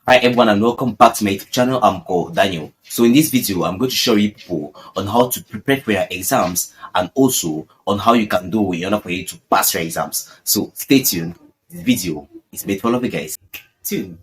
Hi everyone and welcome back to my YouTube channel. I'm called Daniel. So in this video, I'm going to show you people on how to prepare for your exams and also on how you can do in order for you to pass your exams. So stay tuned. This video is made for all of you guys. Tune.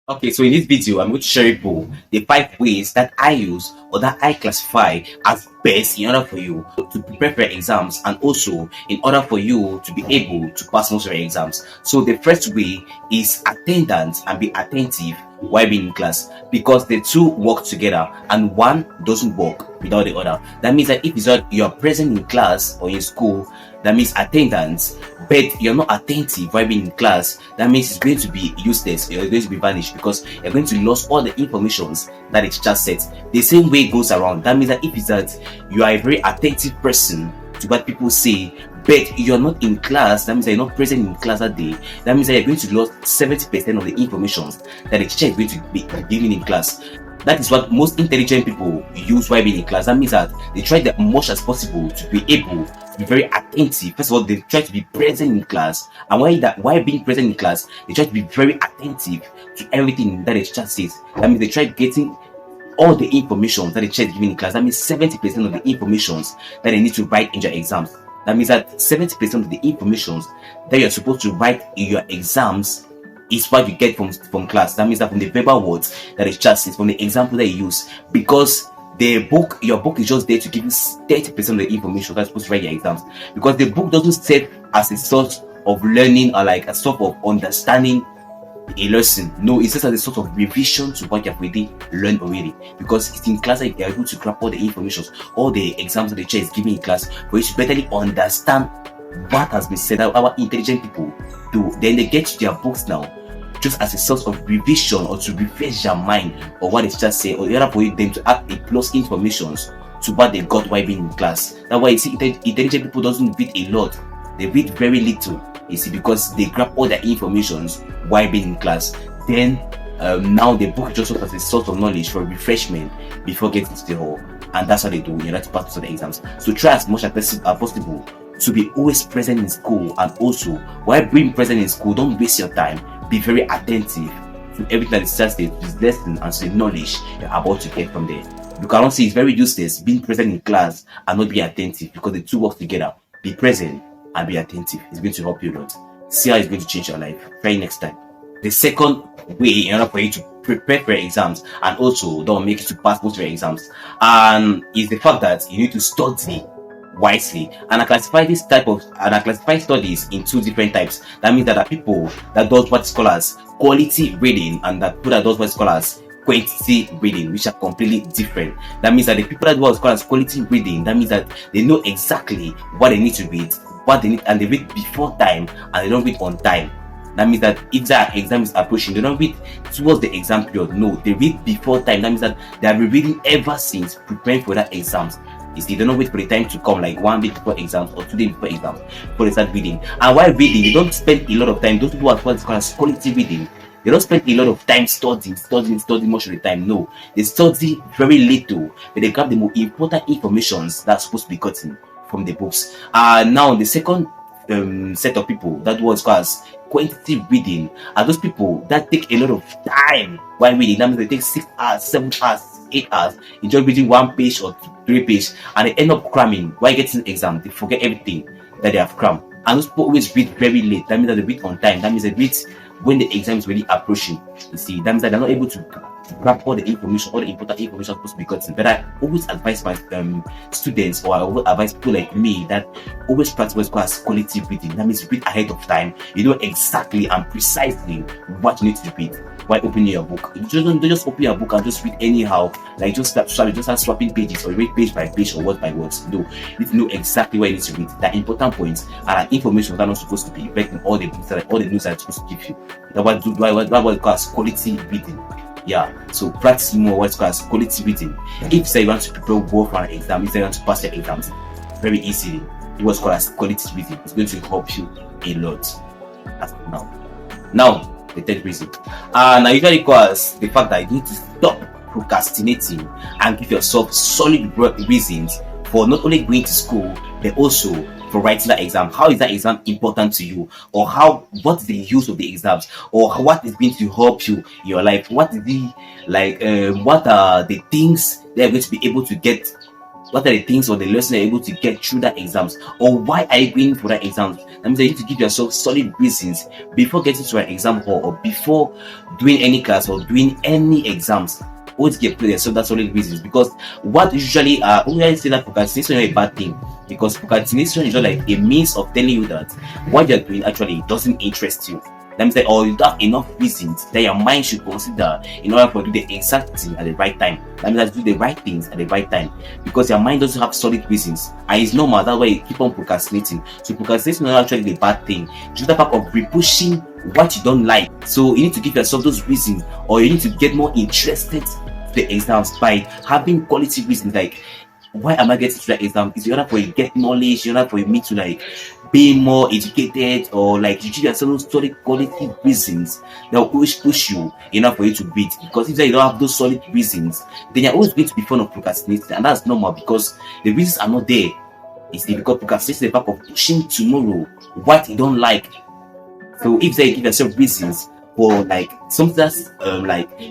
Okay, so in this video, I'm going to show you people the 5 ways that I use or that I classify as best in order for you to prepare for your exams and also in order for you to be able to pass most of your exams. So the first way is attendance and be attentive while being in class, because the two work together and one doesn't work without the other. That means that if you're present in class or in school, that means attendance, but you're not attentive while being in class, that means it's going to be useless. You're going to be vanished because you're going to lose all the informations that it just said. The same way goes around. That means that if it's that you are a very attentive person to what people say, but you're not in class, that means that you're not present in class that day, that means that you're going to lose 70% of the information that the teacher is going to be giving in class. That is what most intelligent people use while being in class. That means that they try the much as possible to be able to be very attentive. First of all, they try to be present in class, and while being present in class, they try to be very attentive to everything that the teacher says. That means they try getting all the information that the teacher is giving in class. That means 70% of the information that they need to write in your exams. That means that 70% of the information that you're supposed to write in your exams is what you get from class. That means that from the verbal words that the teacher says, from the example that you use, because your book is just there to give you 30% of the information that's supposed to write your exams, because the book doesn't serve as a source of learning or like a sort of understanding a lesson. No, it's just as a sort of revision to what you've already learned already, because it's in class that you're able to grab all the information, all the exams that the teacher is giving in class, for you to better understand what has been said. Our intelligent people do. Then they get to their books now just as a source of revision or to refresh their mind or what the teacher said, or the other for them to add a plus information to what they got while being in class. That's why you see intelligent people doesn't read a lot, they read very little, you see, because they grab all the informations while being in class. Then now the book just serves as a source of knowledge for refreshment before getting to the hall, and that's what they do in order to pass the exams. So try as much as possible to be always present in school, and also while being present in school, don't waste your time. Be very attentive to everything that is just this lesson and to the knowledge you're about to get from there. You cannot say it's very useless being present in class and not be attentive, because the two work together. Be present and be attentive. It's going to help you a lot. See how it's going to change your life. Try it next time. The second way in order for you to prepare for your exams and also don't make it to pass most of your exams is the fact that you need to study wisely. And I classify studies in 2 different types. That means that there are people that does what is called as quality reading, and that people that does what is called as quantity reading, which are completely different. That means that the people that do what's called as quality reading, that means that they know exactly what they need to read, what they need, and they read before time and they don't read on time. That means that if the exam is approaching, they don't read towards the exam period. No, they read before time. That means that they have been reading ever since preparing for that exams. You see, they don't wait for the time to come, like 1 week before exams or 2 days before exams, before they start reading. And while reading, they don't spend a lot of time. Those people are what's called as quality reading. They don't spend a lot of time studying most of the time. No, they study very little, but they grab the more important information that's supposed to be gotten from the books. Now the second set of people that was called as quantity reading are those people that take a lot of time while reading. That means they take 6 hours, 7 hours, 8 hours in just reading 1 page or 3 pages, and they end up cramming. While getting the exam, they forget everything that they have crammed. And those people always read very late. That means that they read on time. That means they read when the exam is really approaching. You see, that means that they're not able to grab all the information, all the important information supposed to be gotten. But I always advise my students, or I always advise people like me, that always practice what's called as quality reading. That means read ahead of time. You know exactly and precisely what you need to read while opening your book. You don't just open your book and just read anyhow, like just start swapping pages or read page by page or word by word. No, you need to know exactly what you need to read. The important points are information that are not supposed to be read in all the books, all the news that are supposed to give you. That's what it calls quality reading. Yeah, so practice more what's called as quality reading. If say you want to prepare well for an exam, if you want to pass your exams very easily, what's called as quality reading is going to help you a lot. As now the third reason, now usually calls the fact that you need to stop procrastinating and give yourself solid reasons for not only going to school but also for writing that exam? How is that exam important to you? Or what is the use of the exams? Or what is going to help you in your life? What is the what are the things they are going to be able to get? What are the things or the lessons you're able to get through that exams? Or why are you going for that exams? That means you need to give yourself solid reasons before getting to an exam hall or before doing any class or doing any exams. Always give yourself that solid reasons, because what usually always say that procrastination is a bad thing, because procrastination is just like a means of telling you that what you're doing actually doesn't interest you. That means that, or you have enough reasons that your mind should consider in order to do the exact thing at the right time. That means that do the right things at the right time, because your mind doesn't have solid reasons, and it's normal. That's why you keep on procrastinating. So procrastination is not actually the bad thing. It's just a part of repushing what you don't like. So you need to give yourself those reasons, or you need to get more interested to the exams by having quality reasons. Like, why am I getting to that exam? Is in order for you to get knowledge, in order for me to like be more educated, or like you give yourself those solid quality reasons that will always push you enough for you to beat. Because if you don't have those solid reasons, then you're always going to be fond of procrastinating, and that's normal because the reasons are not there. It's because procrastination is the fact of pushing tomorrow what you don't like. So if they give yourself reasons for like something that's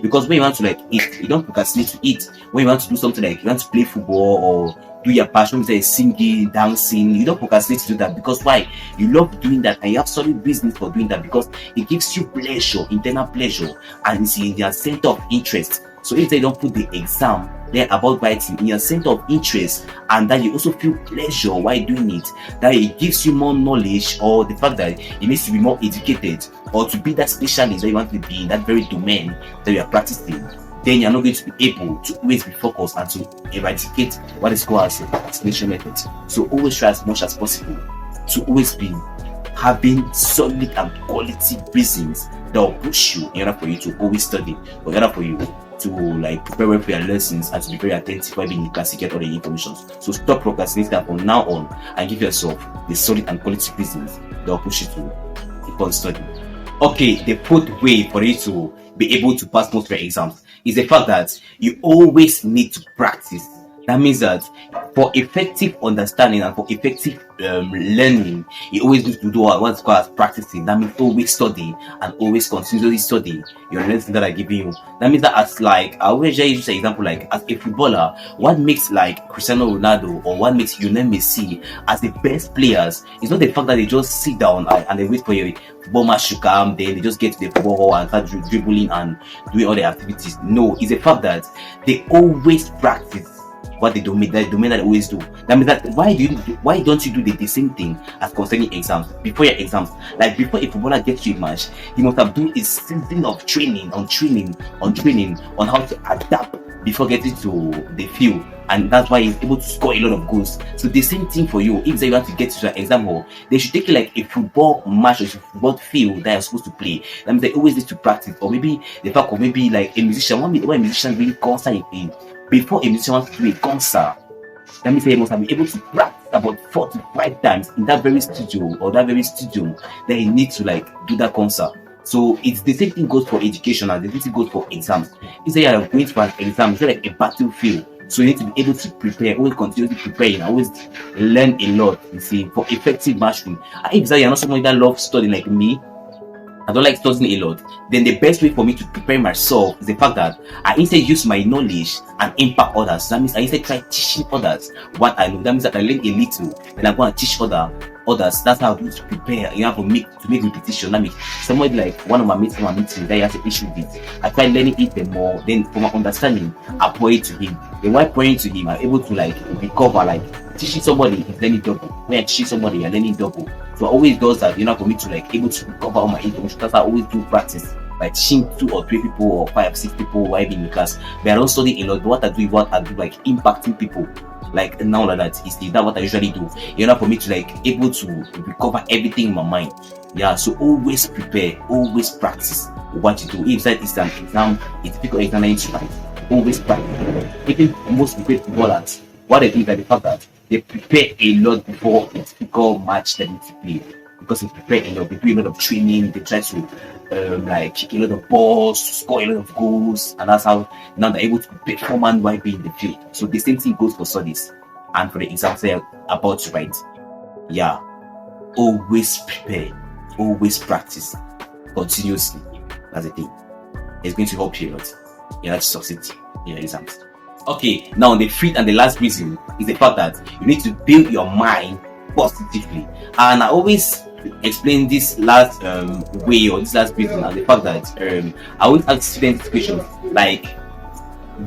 because when you want to like eat, you don't procrastinate to eat. When you want to do something like you want to play football or do your passion, say singing, dancing, you don't procrastinate to do that, because why? You love doing that and you have solid reasons for doing that, because it gives you pleasure, internal pleasure, and it's in your center of interest. So if they don't put the exam there about writing in your center of interest, and that you also feel pleasure while doing it, that it gives you more knowledge, or the fact that it needs to be more educated, or to be that specialist that you want to be in that very domain that you are practicing, then you're not going to be able to always be focused and to eradicate what is called as a procrastination method. So always try as much as possible to always be having solid and quality reasons that will push you in order for you to always study, or in order for you to like prepare well for your lessons and to be very attentive while being in class to get all the information. So stop procrastinating from now on and give yourself the solid and quality reasons that will push you to keep on studying. Okay, the fourth way for you to be able to pass most of your exams is the fact that you always need to practice. That means that for effective understanding and for effective learning, you always need to do what's called as practicing. That means always study and always continuously study your lessons that I'm giving you. That means that as like, I always use an example, like as a footballer, what makes like Cristiano Ronaldo or what makes Lionel Messi as the best players is not the fact that they just sit down and they wait for your football match to come, then they just get to the football and start dribbling and doing all the activities. No, it's the fact that they always practice what they domain that they always do. That means that why don't you do the same thing as concerning exams? Before your exams, like before a footballer gets you a match, he must have done a season of training on how to adapt before getting to the field, and that's why he's able to score a lot of goals. So the same thing for you. If they want to get to an exam hall, they should take it like a football match or a football field that you're supposed to play. That means they always need to practice. Or maybe the fact of maybe like a musician, when a musician really concert in before a musician wants to do a concert, that means they must have been able to practice about 4 to 5 times in that very studio or that very studio that he needs to like do that concert. So it's the same thing goes for education and the same thing goes for exams. If they are going for an exam, it's like a battlefield. So you need to be able to prepare, always continuously preparing, always learn a lot, you see, for effective mastering. And if you're not someone that loves studying like me, I don't like studying a lot, then the best way for me to prepare myself is the fact that I instead use my knowledge and impact others. That means I instead try teaching others what I know. That means that I learn a little, then I'm going to teach others. That's how I do to prepare. You have to make repetition. That means somebody like one of my mates from a meeting that he has an issue with, I try learning it the more. Then from my understanding, I pour it to him. Then while pouring to him, I'm able to like recover. Like teaching somebody is learning double. When I teach somebody, you're learning double. So I always does that, for me to like able to recover all my information. That's how I always do practice by teaching 2 or 3 people or 5, 6 people while being in class. But I don't study a lot. But what I do like impacting people. Like now like that is that what I usually do. For me to like able to recover everything in my mind. Yeah, so always prepare, always practice what you do. If that is an exam, a typical exam that you need to write, always practice. Even most great footballers, what they do is that the fact that they prepare a lot before a typical match that they need to play, because they prepare a lot. They do a lot of training. They try to kick a lot of balls, score a lot of goals, and that's how now they're able to perform while being in the field. So the same thing goes for studies and for the exams they're about to write. Yeah, always prepare, always practice continuously. That's the thing. It's going to help you a lot. You have to succeed in your exams. Okay, now the fifth and the last reason is the fact that you need to build your mind positively. And I always explain this last way, or this last reason, and the fact that I always ask students questions like,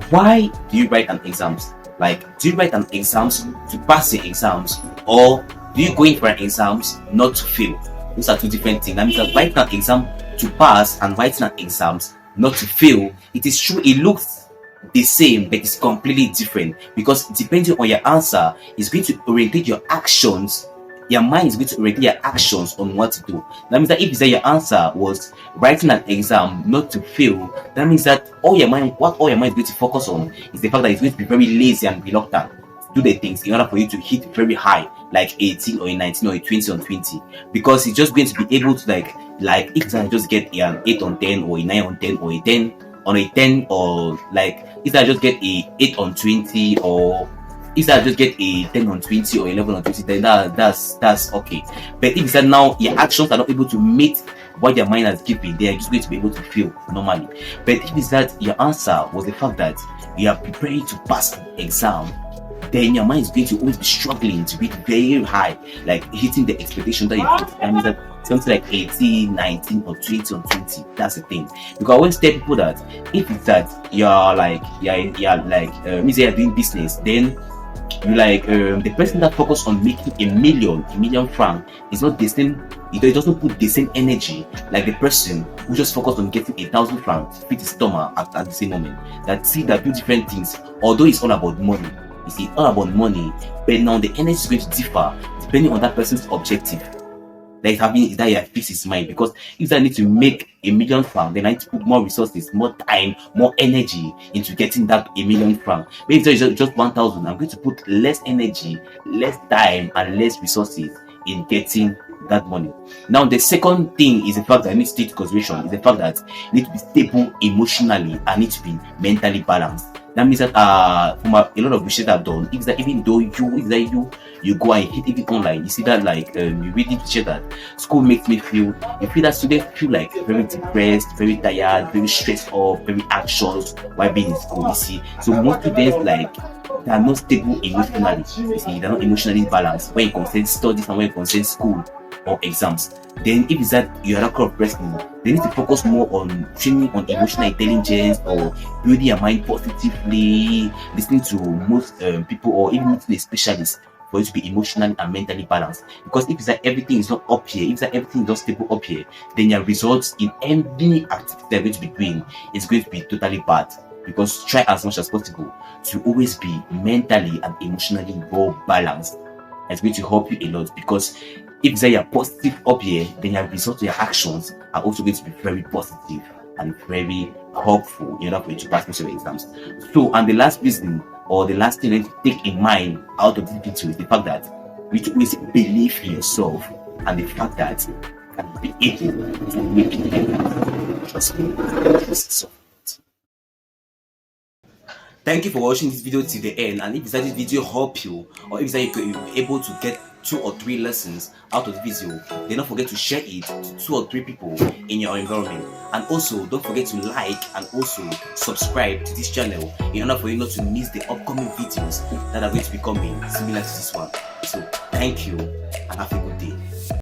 why do you write an exams? Like, do you write an exams to pass the exams, or do you go in for an exams not to fail? Those are two different things. That means that writing an exam to pass and writing an exams not to fail, it is true, it looks the same, but it's completely different, because depending on your answer, it's going to orientate your actions. Your mind is going to orientate your actions on what to do. That means that if you say your answer was writing an exam not to fail, that means that all your mind is going to focus on is the fact that it's going to be very lazy and reluctant to do the things in order for you to hit very high, like 18 or a 19 or a 20 on 20, because it's just going to be able to like if I just get an 8 on 10 or a 9 on 10 or a 10 on a 10, or like if I just get a 8 on 20, or if I just get a 10 on 20 or 11 on 20, then that's okay. But if that now your actions are not able to meet what your mind has given, they are just going to be able to fail normally. But if it's that your answer was the fact that you are preparing to pass an exam, then your mind is going to always be struggling to reach very high, like hitting the expectation that you put. That means that something like 18, 19, or 20 on 20. That's the thing. Because I always tell people that if it's that means you're doing business, then you like the person that focus on making a million franc is not the same. It doesn't put the same energy like the person who just focused on getting 1,000 francs to fit his stomach at the same moment. That do different things. Although it's all about money, you see, all about money, but now the energy is going to differ depending on that person's objective. That he fix his mind, because if I need to make 1,000,000 francs, then I need to put more resources, more time, more energy into getting that 1,000,000 francs. But if it's just 1,000, I'm going to put less energy, less time, and less resources in getting that money. Now, the second thing is the fact that I need to take into consideration is the fact that I need to be stable emotionally. I need to be mentally balanced. That means that from a lot of research I've done, is that even though you go and hit even online, you see that like you read it research that school makes me feel, you feel that students feel like very depressed, very tired, very stressed off, very anxious while being in school. You see, so most students like they are not stable emotionally. You see, they're not emotionally balanced when it concerns studies and when it concerns school or exams. Then if it's that you're a kind of person, they need to focus more on training on emotional intelligence, or building your mind positively, listening to most people, or even meeting a specialist for you to be emotionally and mentally balanced. Because if it's that everything is not up here, if it's that everything is not stable up here, then your results in any activity they're going to be doing is going to be totally bad. Because try as much as possible to always be mentally and emotionally well balanced. It's going to help you a lot, because if you're positive up here, then your results, your actions are also going to be very positive and very helpful in order for you to pass most of your exams. So, and the last reason, or the last thing to take in mind out of this video, is the fact that you should always believe in yourself, and the fact that you can be able to make it. Trust me. Thank you for watching this video till the end, and if this video helped you, or if you were able to get 2 or 3 lessons out of the video, then don't forget to share it to 2 or 3 people in your environment. And also don't forget to like and also subscribe to this channel in order for you not to miss the upcoming videos that are going to be coming similar to this one. So thank you, and have a good day.